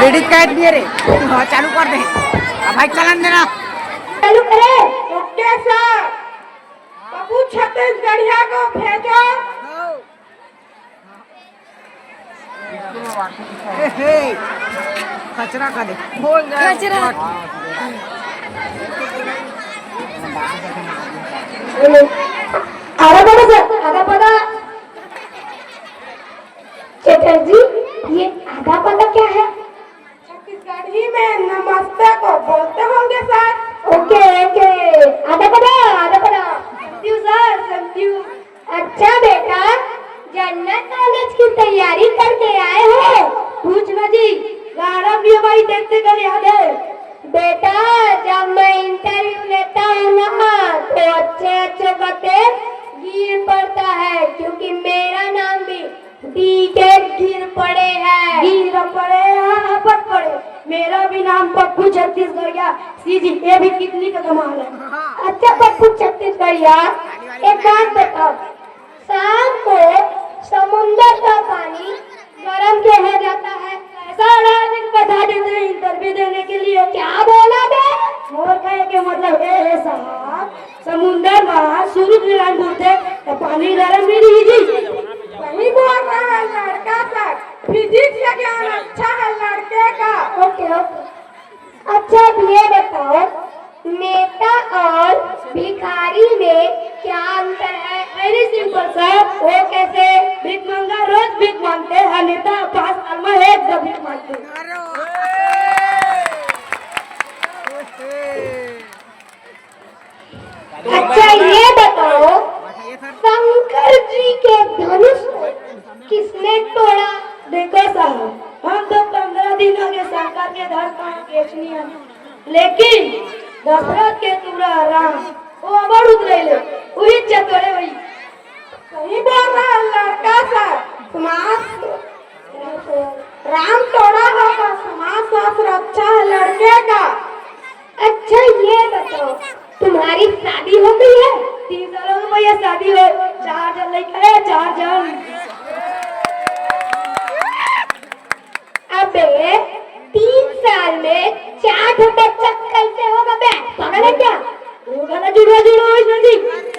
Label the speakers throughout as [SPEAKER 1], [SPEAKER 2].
[SPEAKER 1] Credit card दिए रे। हाँ चालू कर दे। भाई चलन देना।
[SPEAKER 2] चालू करे। Okay sir. बाबू छत्तीसगढ़िया को भेजो।
[SPEAKER 1] कचरा का दे। बोल जाए। कचरा।
[SPEAKER 2] आधा पता सर, आधा पता। चटर्जी, ये आधा पता क्या है? छत्तीसगढ़ी में नमस्ते को बोलते होंगे सर। ओके ओके, आधा पता, आधा पता। समझू सर, समझू। अच्छा बेटा, जन्नत कॉलेज की तैयारी करके आए हो? पूछना जी, गाड़ा भी हमारी देखते कर याद है। बेटा, जब मैं इंटरव्यू लेता हूँ ना, तो अच्छे अच्छे बच्चे गिर पड़ता है, क्योंकि मेरा नाम भी डी के गिर पड़े है। गिर पड़े, हाँ पट पड़े। मेरा भी नाम पप्पू छत्तीसगढ़िया। सीजी, ये भी कितनी का कमाल है। अच्छा पप्पू छत्तीसगढ़िया, एक बात बताओ, शाम को समुद्र का पानी गर्म क्यों हो जाता है? ऐसा राज बता देते हैं इंटरव्यू देने के लिए। क्या बोला बे? और कहे के मतलब है साहब, समुद्र में सूरज ग्रहण होते तो पानी गर्म नहीं रही जी। वही बोल रहा है लड़का सर, फिजिक्स का ज्ञान अच्छा है लड़के का। Okay okay. अच्छा अब ये बताओ, नेता और भिखारी में क्या अंतर है? Very simple sir. वो कैसे? भिखमंगा रोज भीख मांगते हैं, नेता 5 साल में एक दो भीख मांगते हैं। अच्छा ये बताओ, शंकर जी के धनुष को किसने तोड़ा? देखो साहब, हम तो 15 दिन हो गए शंकर के धनुष को बेचनी है, लेकिन दशरथ के तुरा राम वो अबर उतरे ले, वही चतुरे वही। सही बोल रहा है लड़का सर। समाज राम तोड़ा होगा, समाज शास्त्र अच्छा है लड़के का। अच्छा ये बताओ, तुम्हारी शादी हो गई है? 3 सालों में भैया शादी हो, 4 जन लड़का है, 4 जन। अबे 3 साल में 4 बच्चा कैसे होगा बे? पागल है क्या? गला जुड़वा जुड़वा इसमें जी।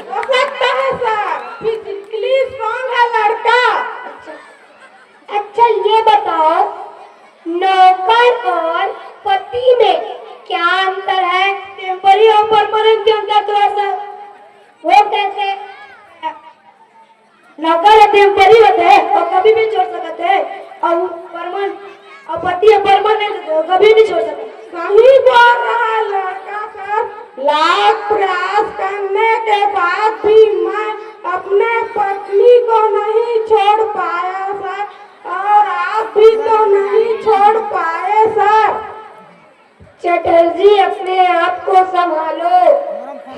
[SPEAKER 2] हो सकता है सर, फिजिकली स्ट्रांग है लड़का। अच्छा ये बताओ, नौकर और पति में क्या अंतर है? टेम्पररी और परमानेंट के अंदर थोड़ा सा। वो कैसे? नौकर टेम्पररी होते हैं और कभी भी छोड़ सकते हैं, और परमानेंट और पति परमानेंट कभी नहीं छोड़ सकते। सही बोल रहा है लड़का सर। लाख प्रयास करने के बाद भी मैं अपने पत्नी को नहीं छोड़ पाया सर, और आप भी तो नहीं छोड़ पाए सर। चटर्जी अपने आप को संभालो,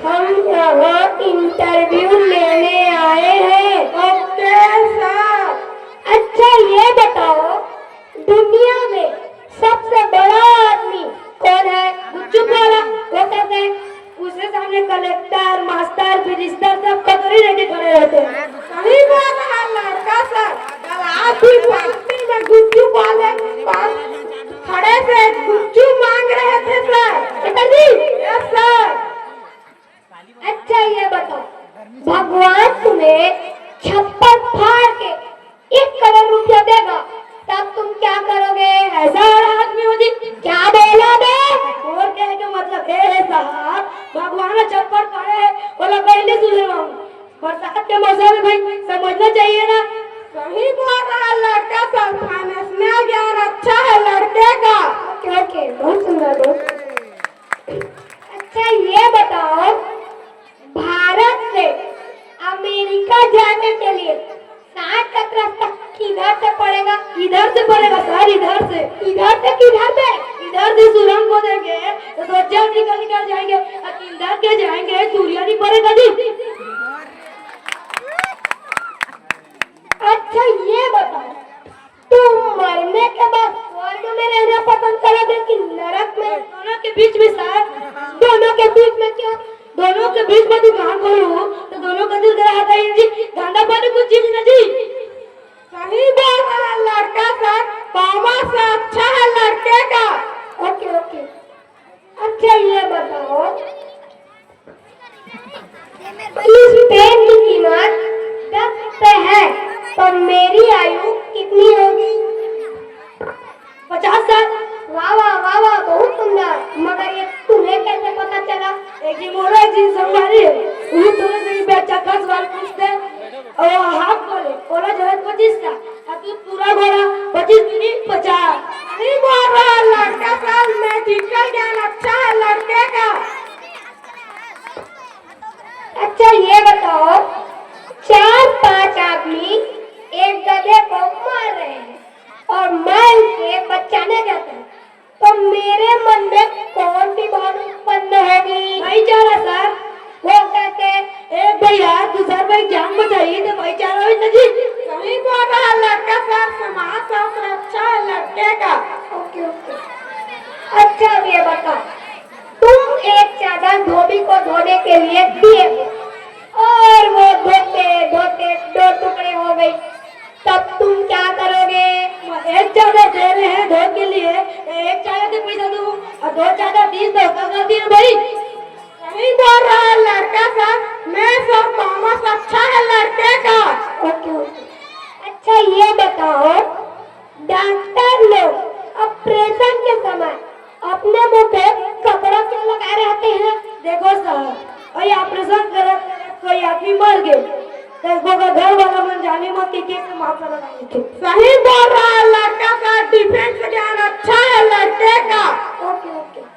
[SPEAKER 2] हम यहाँ इंटरव्यू लेने आए हैं। Okay sir. अच्छा ये बताओ, दुनिया में सबसे बड़ा आदमी कौन है? गुपचुप वाला। वो कैसे है? उसके सामने कलेक्टर, मास्टर, मिनिस्टर सब कतरी लेके खड़े रहते हैं। सही बोल रहा है लड़का सर। कल आप भी पार्टी में गुपचुप वाले पास खड़े थे, गुपचुप मांग रहे थे सर। चटर्जी। Yes sir. अच्छा ये बताओ, भगवान तुम्हें छप्पर फाड़ के 1 करोड़ रुपया देगा, तब तुम क्या करोगे? ऐसा आदमी हो जी। क्या बोला बे? और कहने का मतलब है साहब, भगवान छप्पर फाड़े बोला पहले सुन रहा हूँ। बरसात के मौसम में भाई समझना चाहिए ना। सही बोल रहा है लड़का सर, फाइनेंशियल ज्ञान अच्छा है लड़के का। ओके ओके, बहुत सुंदर बहुत। अच्छा ये बताओ, भारत से अमेरिका जाने के लिए 60 का रास्ता किधर से पड़ेगा? इधर से पड़ेगा सर, इधर से। इधर से किधर से? इधर से सुरंग को देंगे तो सोचा निकल जाएंगे, और इधर के जाएंगे सूर्य नहीं पड़ेगा जी। अच्छा ये बताओ, तुम मरने के बाद स्वर्ग में रहना पसंद करोगे कि नरक में? दोनों के बीच में सर। दोनों के बीच में क्या? दोनों के बीच में दुकान खोलूं तो दोनों का दिल कराता है जी। गंदा पानी कुछ चीज ना जी। सही बोल रहा है लड़का सर, बाबा से अच्छा है लड़के लड़के का। Okay okay. अच्छा ये बताओ, इस पेन की कीमत 10 रुपए है, तो मेरी आयु कितनी होगी? 50 साल। वाह वाह वाह वाह, बहुत सुंदर। मगर ये तुम्हें कैसे पता चला? एक जी मोरा एक जी संभाली है, वो थोड़े से बेचा का सवाल पूछते और हाफ बोले बोला जो है 25 का, अब तू पूरा बोला 25 दूनी 50। नहीं बोल रहा लड़का साल मेडिकल ज्ञान अच्छा है लड़के का। अच्छा ये बताओ, 4-5 आदमी एक गधे को मार रहे हैं और मैं उसे बचाने जाता हूँ, तो मेरे मन में कौन सी भावना उत्पन्न होगी? भाईचारा सर। वो कहते एक भैया दूसरा भाई जान बचाई तो भाईचारा ही नहीं। सही बोल रहा लड़का सर, समाज सबसे अच्छा है लड़के का। Okay okay. अच्छा अब ये बताओ, तुम एक चादर धोबी को धोने के लिए दिए और वो धोते धोते 2 टुकड़े हो गई, तब तुम क्या करोगे? एक चादर दे रहे हैं धो के लिए, एक चादर के पैसा दूं और 2 चादर 20 दो कर दिए भाई। नहीं बोल रहा है लड़का साहब, मैं सब कॉमर्स अच्छा है लड़के का। Okay okay. अच्छा ये बताओ, डॉक्टर लोग ऑपरेशन के समय अपने मुंह पे कपड़ा क्यों लगाए रहते हैं? देखो साहब, और ऑपरेशन करत कोई आदमी मर गए तो घर वाला मन जाने मत के से माफा लगाए थे। सही बोल रहा है लड़का का, डिफेंस ज्ञान अच्छा है लड़के का। Okay okay.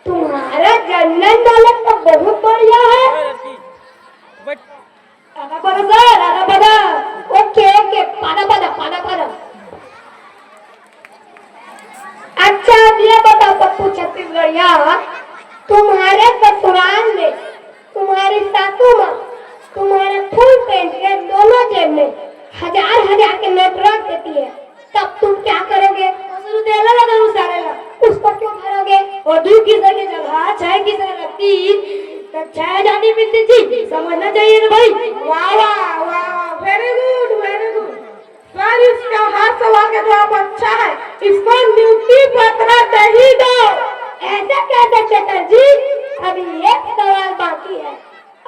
[SPEAKER 2] तुम्हारा जनरल नॉलेज तो बहुत बढ़िया है। आधा पढ़ा सर, आधा पढ़ा। ओके ओके, पाना। अच्छा अब ये बताओ पप्पू छत्तीसगढ़िया, तुम्हारे ससुराल में तुम्हारी सासू माँ तुम्हारे फुल पेंट के दोनों जेब में 1000 के नोट रख देती है, तब तुम क्या करोगे? उसको क्यों भरोगे? और 2 किस्म की जगह 6 किस्म लगती तो 6000 नहीं मिलती थी, समझना चाहिए ना भाई। वाह वाह वाह, very good very good sir, इसका हर सवाल का जवाब अच्छा है, इसको नियुक्ति पत्र दे ही दो। ऐसा कैसे चटर्जी, अभी एक सवाल बाकी है,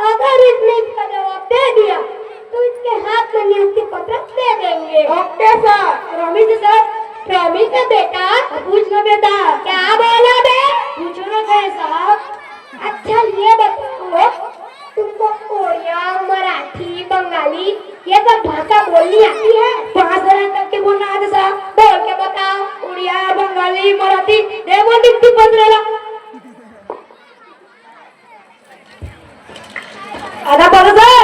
[SPEAKER 2] अगर इसने इसका जवाब दे दिया तो इसके हाथ में नियुक्ति पत्र दे देंगे। Okay sir. Promise sir. Promise है बेटा। पूछना बेटा। क्या बोला बे? पूछो ना साहब। अच्छा ये बताओ, तुमको उड़िया मराठी बंगाली ये सब भाषा बोलनी आती है? 5 तरह तक के बोलना आते साहब। बोल के बताओ। उड़िया बंगाली मराठी देखो नियुक्ति पत्र आधा पता सर।